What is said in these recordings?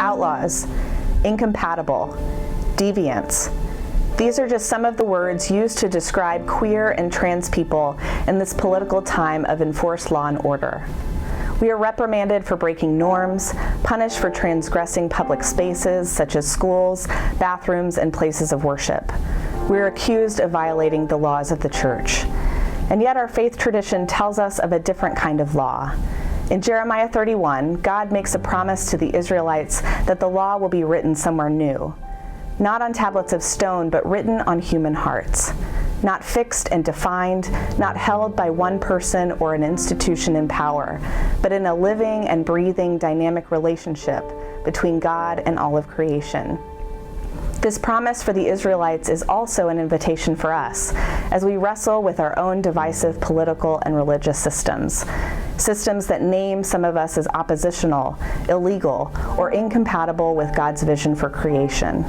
outlaws, incompatible, deviants. These are just some of the words used to describe queer and trans people in this political time of enforced law and order. We are reprimanded for breaking norms, punished for transgressing public spaces such as schools, bathrooms, and places of worship. We are accused of violating the laws of the church. And yet our faith tradition tells us of a different kind of law. In Jeremiah 31, God makes a promise to the Israelites that the law will be written somewhere new, not on tablets of stone, but written on human hearts, not fixed and defined, not held by one person or an institution in power, but in a living and breathing dynamic relationship between God and all of creation. This promise for the Israelites is also an invitation for us as we wrestle with our own divisive political and religious systems that name some of us as oppositional, illegal, or incompatible with God's vision for creation.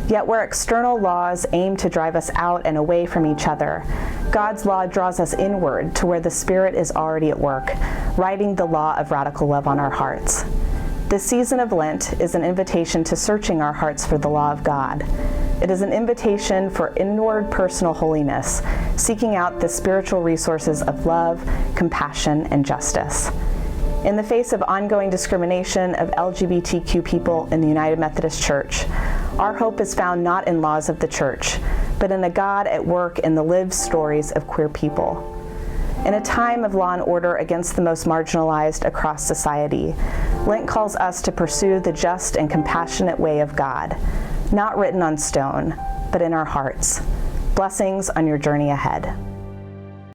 Yet where external laws aim to drive us out and away from each other, God's law draws us inward to where the Spirit is already at work, writing the law of radical love on our hearts. This season of Lent is an invitation to searching our hearts for the law of God. It is an invitation for inward personal holiness, seeking out the spiritual resources of love, compassion, and justice. In the face of ongoing discrimination of LGBTQ people in the United Methodist Church, our hope is found not in laws of the church, but in a God at work in the lived stories of queer people. In a time of law and order against the most marginalized across society, Lent calls us to pursue the just and compassionate way of God, not written on stone, but in our hearts. Blessings on your journey ahead.